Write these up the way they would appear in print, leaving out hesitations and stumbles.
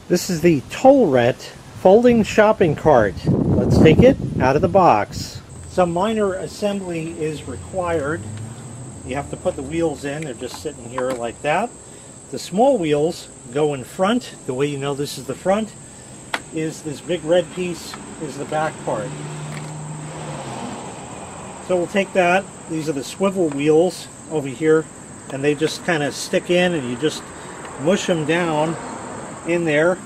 This is the TOLRET folding shopping cart. Let's take it out of the box. Some minor assembly is required. You have to put the wheels in. They're just sitting here like that. The small wheels go in front. The way you know this is the front is this big red piece is the back part. So we'll take that. These are the swivel wheels over here, and they just kind of stick in, and you just mush them down in there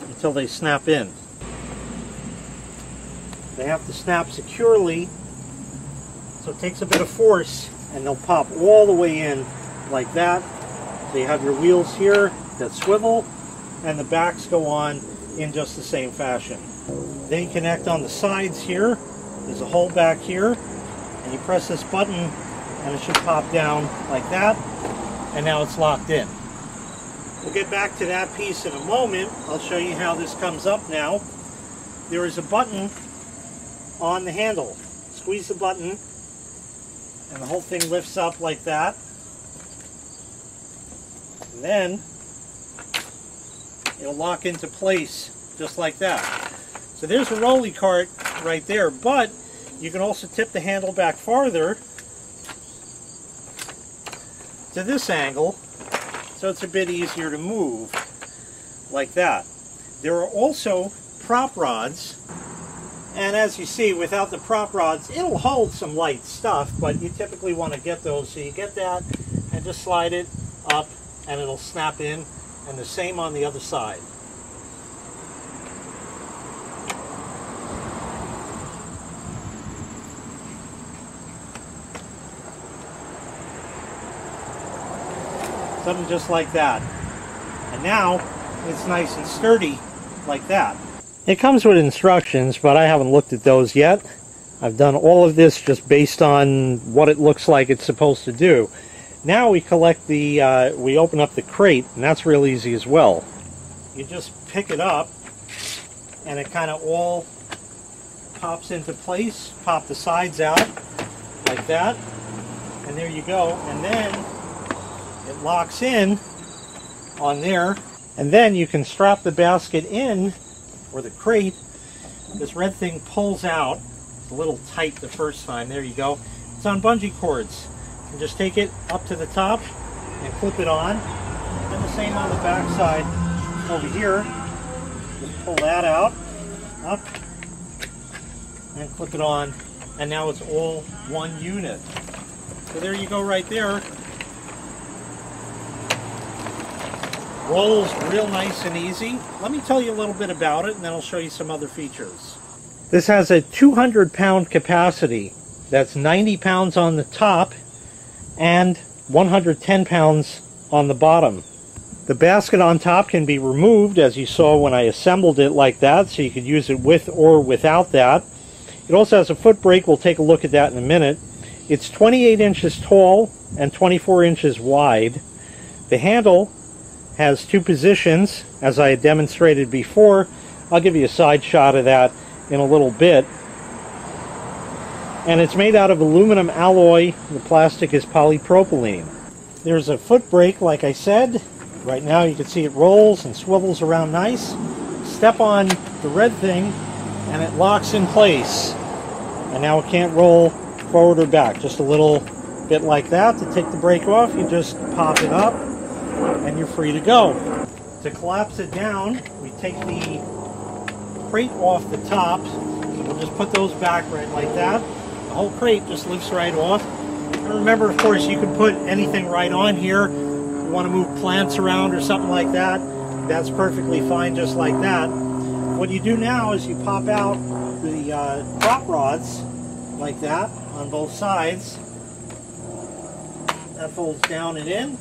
until they snap in. They have to snap securely, so it takes a bit of force, and they'll pop all the way in like that. So you have your wheels here that swivel, and the backs go on in just the same fashion. Then you connect on the sides here. There's a hole back here, and you press this button and it should pop down like that, and now it's locked in. We'll get back to that piece in a moment. I'll show you how this comes up now. There is a button on the handle. Squeeze the button and the whole thing lifts up like that. And then it'll lock into place just like that. So there's a rolly cart right there, but you can also tip the handle back farther to this angle, so it's a bit easier to move like that. There are also prop rods, and as you see, without the prop rods, it'll hold some light stuff, but you typically want to get those. So you get that and just slide it up and it'll snap in, and the same on the other side. Something just like that. And now it's nice and sturdy like that. It comes with instructions, but I haven't looked at those yet. I've done all of this just based on what it looks like it's supposed to do. Now we collect the, we open up the crate, and that's real easy as well. You just pick it up, and it kind of all pops into place. Pop the sides out like that, and there you go. And then it locks in on there, and then you can strap the basket in, or the crate. This red thing pulls out. It's a little tight the first time. There you go. It's on bungee cords. You just take it up to the top and clip it on. And the same on the back side over here. Just pull that out, up, and clip it on, and now it's all one unit. So there you go right there. Rolls real nice and easy. Let me tell you a little bit about it, and then I'll show you some other features. This has a 200-pound capacity. That's 90 pounds on the top and 110 pounds on the bottom. The basket on top can be removed, as you saw when I assembled it like that, so you could use it with or without that. It also has a foot brake. We'll take a look at that in a minute. It's 28 inches tall and 24 inches wide. The handle has two positions, as I had demonstrated before. I'll give you a side shot of that in a little bit. And it's made out of aluminum alloy. The plastic is polypropylene. There's a foot brake, like I said. Right now you can see it rolls and swivels around nice. Step on the red thing and it locks in place. And now it can't roll forward or back. Just a little bit like that. To take the brake off, you just pop it up and you're free to go. To collapse it down, we take the crate off the top. So we'll just put those back right like that. The whole crate just lifts right off. And remember, of course, you can put anything right on here. If you want to move plants around or something like that, that's perfectly fine just like that. What you do now is you pop out the prop rods like that on both sides. That folds down and in.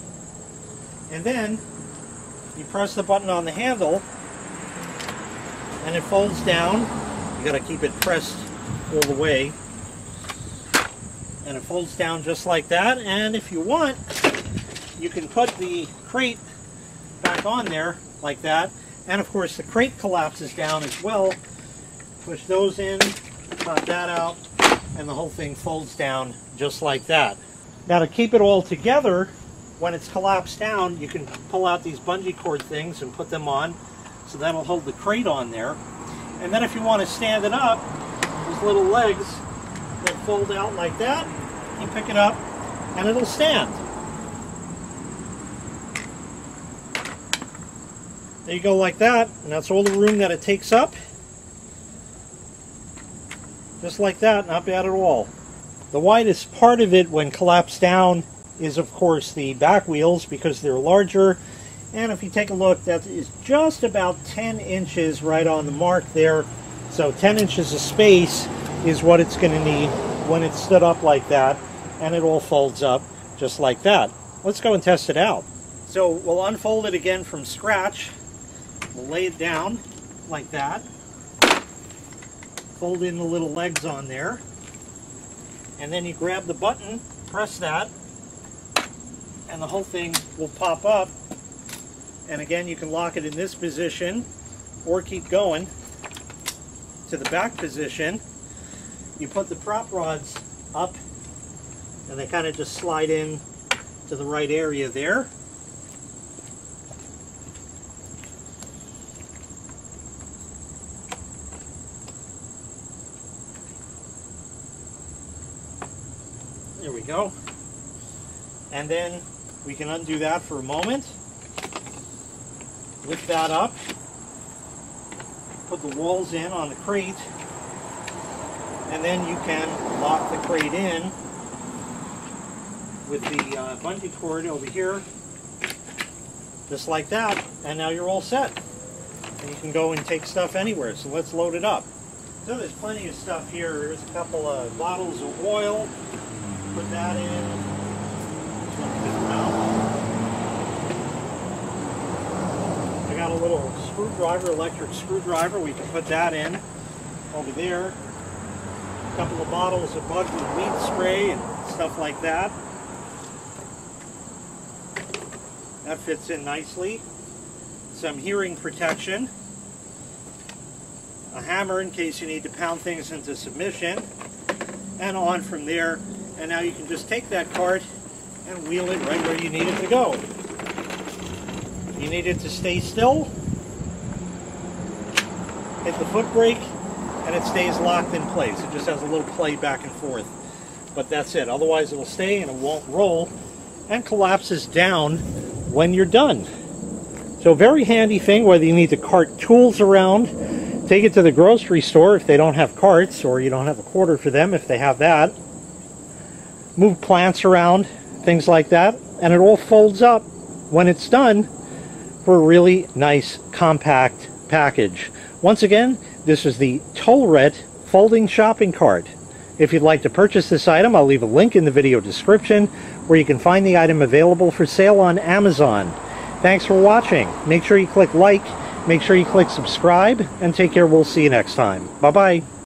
And then you press the button on the handle and it folds down. You got to keep it pressed all the way. And it folds down just like that. And if you want, you can put the crate back on there like that. And of course the crate collapses down as well. Push those in, pop that out, and the whole thing folds down just like that. Now to keep it all together, when it's collapsed down, you can pull out these bungee cord things and put them on, so that'll hold the crate on there. And then if you want to stand it up, these little legs will fold out like that. You pick it up and it'll stand. There you go, like that, and that's all the room that it takes up. Just like that, not bad at all. The widest part of it when collapsed down is, of course, the back wheels, because they're larger. And if you take a look, that is just about 10 inches right on the mark there. So 10 inches of space is what it's going to need when it's stood up like that, and it all folds up just like that. Let's go and test it out. So we'll unfold it again from scratch. We'll lay it down like that. Fold in the little legs on there. And then you grab the button, press that, and the whole thing will pop up. And again, you can lock it in this position or keep going to the back position. You put the prop rods up and they kind of just slide in to the right area there. There we go. And then we can undo that for a moment. Lift that up. Put the walls in on the crate. And then you can lock the crate in with the bungee cord over here. Just like that. And now you're all set. And you can go and take stuff anywhere. So let's load it up. So there's plenty of stuff here. There's a couple of bottles of oil. Put that in. I got a little screwdriver, electric screwdriver. We can put that in over there. A couple of bottles of bug and weed spray and stuff like that. That fits in nicely. Some hearing protection. A hammer in case you need to pound things into submission. And on from there. And now you can just take that cart and wheel it right where you need it to go. If you need it to stay still, hit the foot brake and it stays locked in place. It just has a little play back and forth. But that's it. Otherwise it'll stay and it won't roll and collapses down when you're done. So very handy thing, whether you need to cart tools around, take it to the grocery store if they don't have carts, or you don't have a quarter for them if they have that. Move plants around, things like that, and it all folds up when it's done for a really nice compact package. Once again, this is the TOLRET folding shopping cart. If you'd like to purchase this item, I'll leave a link in the video description where you can find the item available for sale on Amazon. Thanks for watching. Make sure you click like, make sure you click subscribe, and take care. We'll see you next time. Bye-bye.